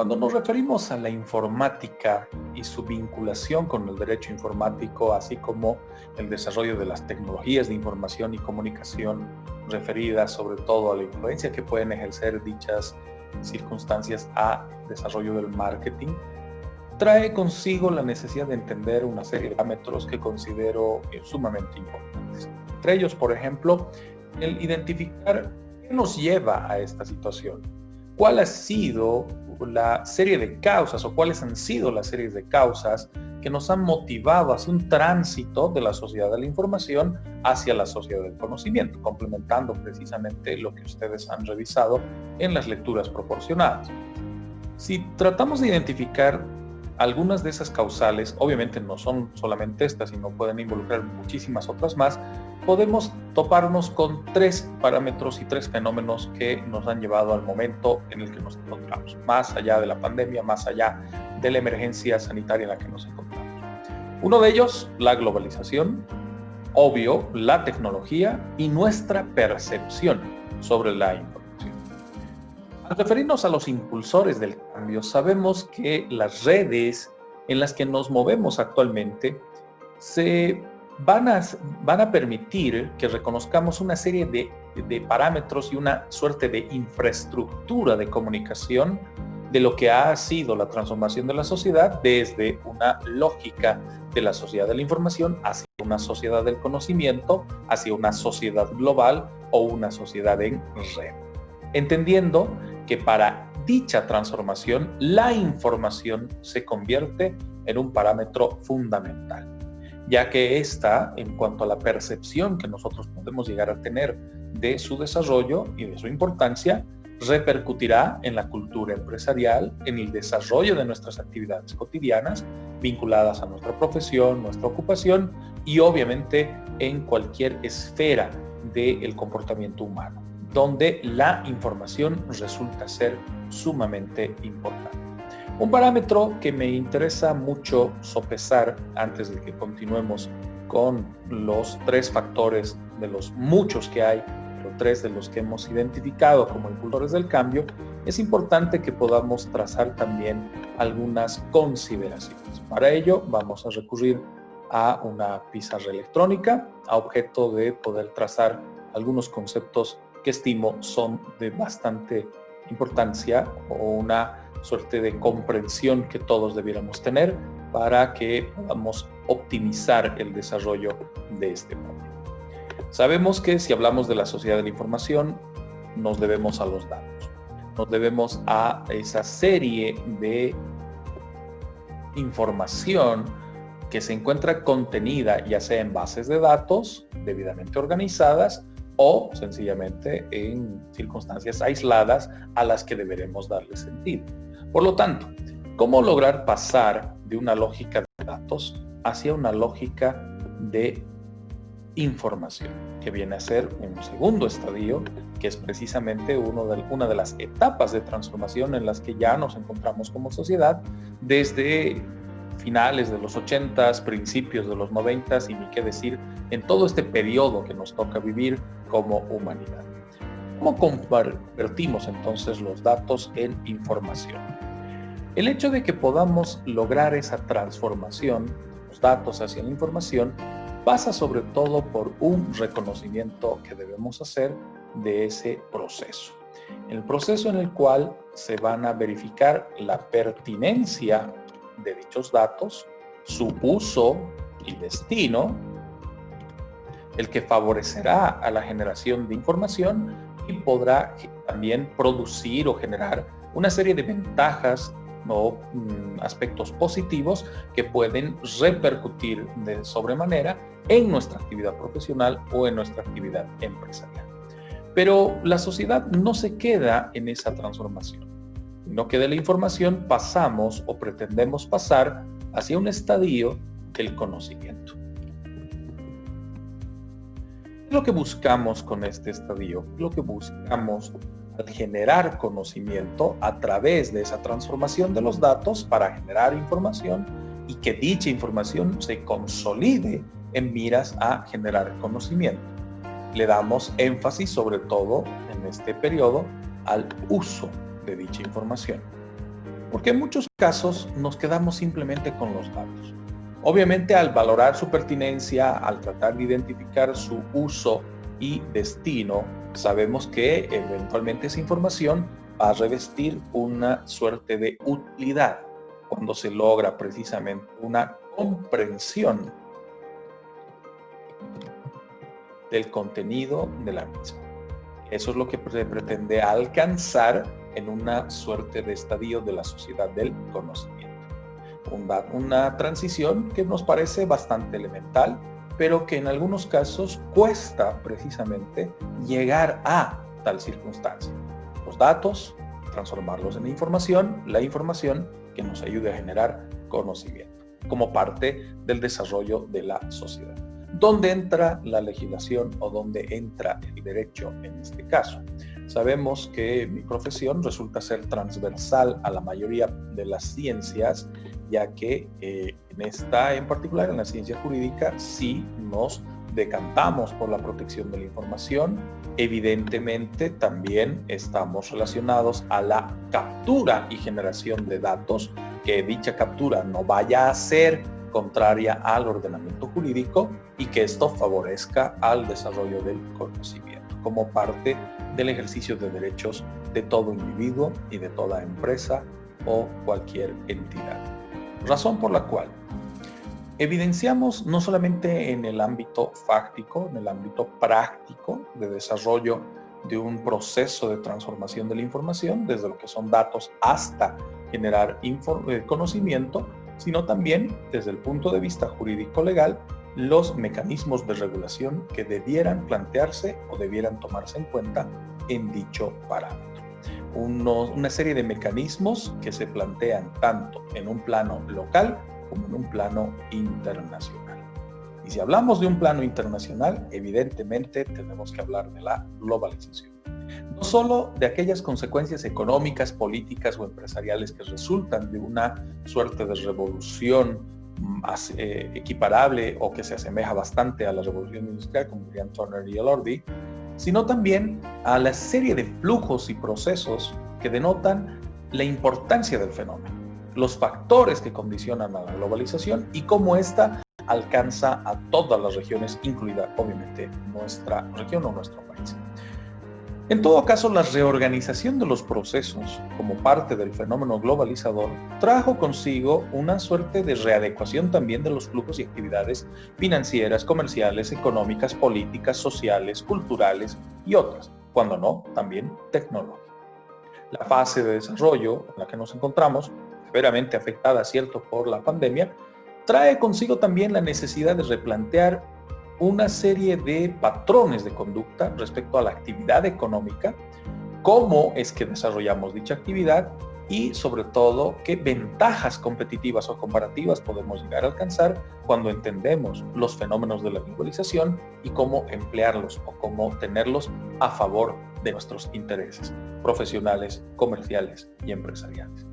Cuando nos referimos a la informática y su vinculación con el derecho informático, así como el desarrollo de las tecnologías de información y comunicación referidas sobre todo a la influencia que pueden ejercer dichas circunstancias a desarrollo del marketing, trae consigo la necesidad de entender una serie de parámetros que considero sumamente importantes. Entre ellos, por ejemplo, el identificar qué nos lleva a esta situación. ¿Cuál ha sido la serie de causas o cuáles han sido las series de causas que nos han motivado hacia un tránsito de la sociedad de la información hacia la sociedad del conocimiento, complementando precisamente lo que ustedes han revisado en las lecturas proporcionadas? Si tratamos de identificar algunas de esas causales, obviamente no son solamente estas, sino pueden involucrar muchísimas otras más, podemos toparnos con tres parámetros y tres fenómenos que nos han llevado al momento en el que nos encontramos, más allá de la pandemia, más allá de la emergencia sanitaria en la que nos encontramos. Uno de ellos, la globalización, obvio, la tecnología y nuestra percepción sobre la información. Al referirnos a los impulsores del cambio, sabemos que las redes en las que nos movemos actualmente van a permitir que reconozcamos una serie de parámetros y una suerte de infraestructura de comunicación de lo que ha sido la transformación de la sociedad desde una lógica de la sociedad de la información hacia una sociedad del conocimiento, hacia una sociedad global o una sociedad en red. Entendiendo que para dicha transformación la información se convierte en un parámetro fundamental, ya que esta, en cuanto a la percepción que nosotros podemos llegar a tener de su desarrollo y de su importancia, repercutirá en la cultura empresarial, en el desarrollo de nuestras actividades cotidianas vinculadas a nuestra profesión, nuestra ocupación y obviamente en cualquier esfera del comportamiento humano, donde la información resulta ser sumamente importante. Un parámetro que me interesa mucho sopesar antes de que continuemos con los tres factores de los muchos que hay, pero tres de los que hemos identificado como impulsores del cambio, es importante que podamos trazar también algunas consideraciones. Para ello vamos a recurrir a una pizarra electrónica a objeto de poder trazar algunos conceptos que estimo son de bastante importancia o una suerte de comprensión que todos debiéramos tener para que podamos optimizar el desarrollo de este módulo. Sabemos que si hablamos de la sociedad de la información, nos debemos a los datos, nos debemos a esa serie de información que se encuentra contenida ya sea en bases de datos debidamente organizadas o sencillamente en circunstancias aisladas a las que deberemos darle sentido. Por lo tanto, ¿cómo lograr pasar de una lógica de datos hacia una lógica de información, que viene a ser un segundo estadio, que es precisamente una de las etapas de transformación en las que ya nos encontramos como sociedad desde finales de los 80s, principios de los 90s y ni qué decir en todo este periodo que nos toca vivir como humanidad? ¿Cómo convertimos entonces los datos en información? El hecho de que podamos lograr esa transformación, los datos hacia la información, pasa sobre todo por un reconocimiento que debemos hacer de ese proceso. El proceso en el cual se van a verificar la pertinencia de dichos datos, su uso y destino, el que favorecerá a la generación de información y podrá también producir o generar una serie de ventajas o aspectos positivos que pueden repercutir de sobremanera en nuestra actividad profesional o en nuestra actividad empresarial. Pero la sociedad no se queda en esa transformación, sino que de la información pasamos o pretendemos pasar hacia un estadio del conocimiento. ¿Qué es lo que buscamos con este estadio? ¿Qué es lo que buscamos al generar conocimiento a través de esa transformación de los datos para generar información y que dicha información se consolide en miras a generar conocimiento? Le damos énfasis sobre todo en este periodo al uso de dicha información. Porque en muchos casos nos quedamos simplemente con los datos. Obviamente, al valorar su pertinencia, al tratar de identificar su uso y destino, sabemos que eventualmente esa información va a revestir una suerte de utilidad cuando se logra precisamente una comprensión del contenido de la misma. Eso es lo que se pretende alcanzar en una suerte de estadio de la sociedad del conocimiento. Una transición que nos parece bastante elemental, pero que en algunos casos cuesta precisamente llegar a tal circunstancia. Los datos, transformarlos en información, la información que nos ayude a generar conocimiento, como parte del desarrollo de la sociedad. ¿Dónde entra la legislación o dónde entra el derecho en este caso? Sabemos que mi profesión resulta ser transversal a la mayoría de las ciencias, ya que en particular en la ciencia jurídica, sí nos decantamos por la protección de la información. Evidentemente, también estamos relacionados a la captura y generación de datos, que dicha captura no vaya a ser contraria al ordenamiento jurídico y que esto favorezca al desarrollo del conocimiento como parte del ejercicio de derechos de todo individuo y de toda empresa o cualquier entidad. Razón por la cual evidenciamos no solamente en el ámbito fáctico, en el ámbito práctico de desarrollo de un proceso de transformación de la información, desde lo que son datos hasta generar conocimiento, sino también desde el punto de vista jurídico-legal, los mecanismos de regulación que debieran plantearse o debieran tomarse en cuenta en dicho parámetro. Una serie de mecanismos que se plantean tanto en un plano local como en un plano internacional. Y si hablamos de un plano internacional, evidentemente tenemos que hablar de la globalización. No solo de aquellas consecuencias económicas, políticas o empresariales que resultan de una suerte de revolución equiparable o que se asemeja bastante a la revolución industrial, como dirían Turner y Elordi, sino también a la serie de flujos y procesos que denotan la importancia del fenómeno, los factores que condicionan a la globalización y cómo ésta alcanza a todas las regiones, incluida obviamente nuestra región o nuestro país. En todo caso, la reorganización de los procesos como parte del fenómeno globalizador trajo consigo una suerte de readecuación también de los flujos y actividades financieras, comerciales, económicas, políticas, sociales, culturales y otras, cuando no, también tecnológicas. La fase de desarrollo en la que nos encontramos, severamente afectada, cierto, por la pandemia, trae consigo también la necesidad de replantear una serie de patrones de conducta respecto a la actividad económica, cómo es que desarrollamos dicha actividad y sobre todo qué ventajas competitivas o comparativas podemos llegar a alcanzar cuando entendemos los fenómenos de la globalización y cómo emplearlos o cómo tenerlos a favor de nuestros intereses profesionales, comerciales y empresariales.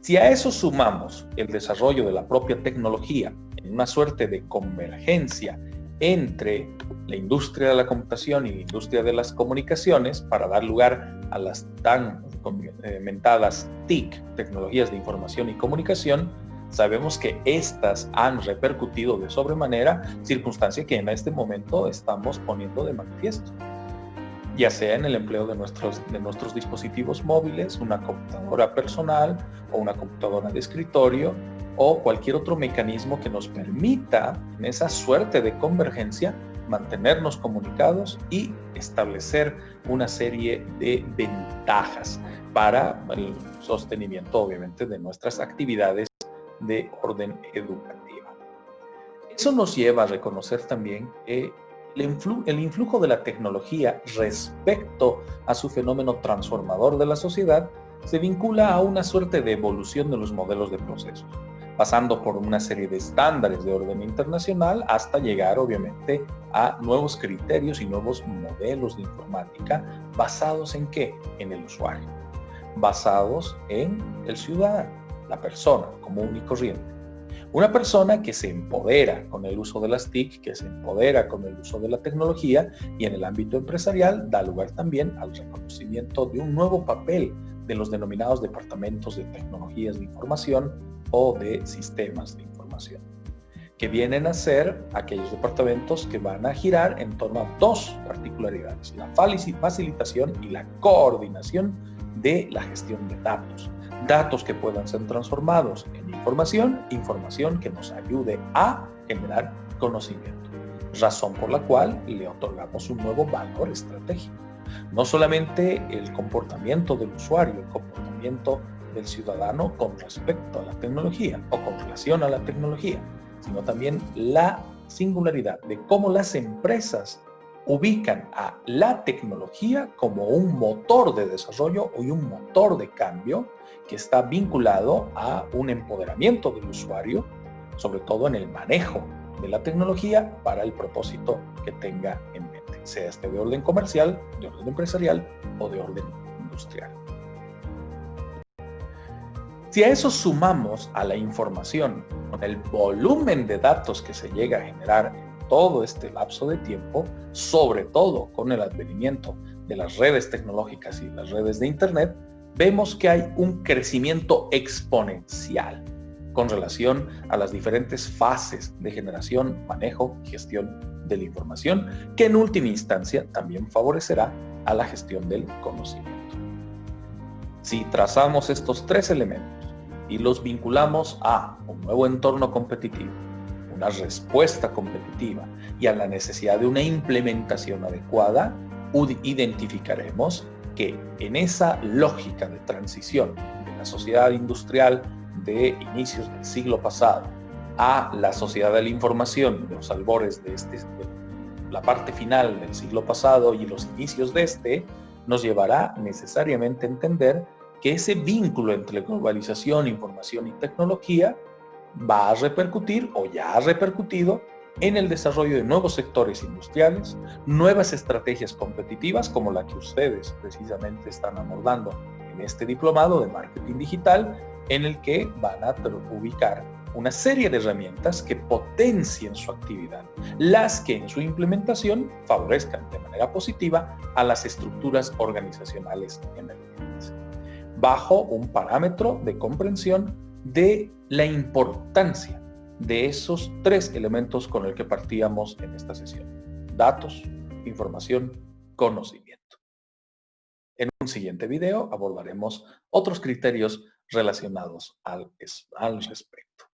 Si a eso sumamos el desarrollo de la propia tecnología en una suerte de convergencia entre la industria de la computación y la industria de las comunicaciones para dar lugar a las tan mentadas TIC, tecnologías de información y comunicación, sabemos que estas han repercutido de sobremanera, circunstancia que en este momento estamos poniendo de manifiesto, ya sea en el empleo de nuestros dispositivos móviles, una computadora personal o una computadora de escritorio, o cualquier otro mecanismo que nos permita, en esa suerte de convergencia, mantenernos comunicados y establecer una serie de ventajas para el sostenimiento, obviamente, de nuestras actividades de orden educativa. Eso nos lleva a reconocer también que el influjo de la tecnología respecto a su fenómeno transformador de la sociedad se vincula a una suerte de evolución de los modelos de procesos, pasando por una serie de estándares de orden internacional hasta llegar obviamente a nuevos criterios y nuevos modelos de informática basados en ¿qué? En el usuario, basados en el ciudadano, la persona común y corriente. Una persona que se empodera con el uso de las TIC, que se empodera con el uso de la tecnología y en el ámbito empresarial da lugar también al reconocimiento de un nuevo papel de los denominados departamentos de tecnologías de información o de sistemas de información, que vienen a ser aquellos departamentos que van a girar en torno a dos particularidades: la facilitación y la coordinación de la gestión de datos. Datos que puedan ser transformados en información que nos ayude a generar conocimiento. Razón por la cual le otorgamos un nuevo valor estratégico. No solamente el comportamiento del usuario, el comportamiento del ciudadano con respecto a la tecnología o con relación a la tecnología, sino también la singularidad de cómo las empresas ubican a la tecnología como un motor de desarrollo y un motor de cambio que está vinculado a un empoderamiento del usuario, sobre todo en el manejo de la tecnología para el propósito que tenga en mente, sea este de orden comercial, de orden empresarial o de orden industrial. Si a eso sumamos a la información con el volumen de datos que se llega a generar en todo este lapso de tiempo, sobre todo con el advenimiento de las redes tecnológicas y las redes de Internet, vemos que hay un crecimiento exponencial con relación a las diferentes fases de generación, manejo y gestión de la información, que en última instancia también favorecerá a la gestión del conocimiento. Si trazamos estos tres elementos y los vinculamos a un nuevo entorno competitivo, una respuesta competitiva y a la necesidad de una implementación adecuada, identificaremos que en esa lógica de transición de la sociedad industrial de inicios del siglo pasado a la sociedad de la información de los albores de la parte final del siglo pasado y los inicios de este, nos llevará necesariamente a entender que ese vínculo entre globalización, información y tecnología va a repercutir o ya ha repercutido en el desarrollo de nuevos sectores industriales, nuevas estrategias competitivas como la que ustedes precisamente están abordando en este diplomado de marketing digital, en el que van a ubicar una serie de herramientas que potencien su actividad, las que en su implementación favorezcan de manera positiva a las estructuras organizacionales emergentes, bajo un parámetro de comprensión de la importancia de esos tres elementos con el que partíamos en esta sesión: datos, información, conocimiento. En un siguiente video abordaremos otros criterios relacionados al respecto.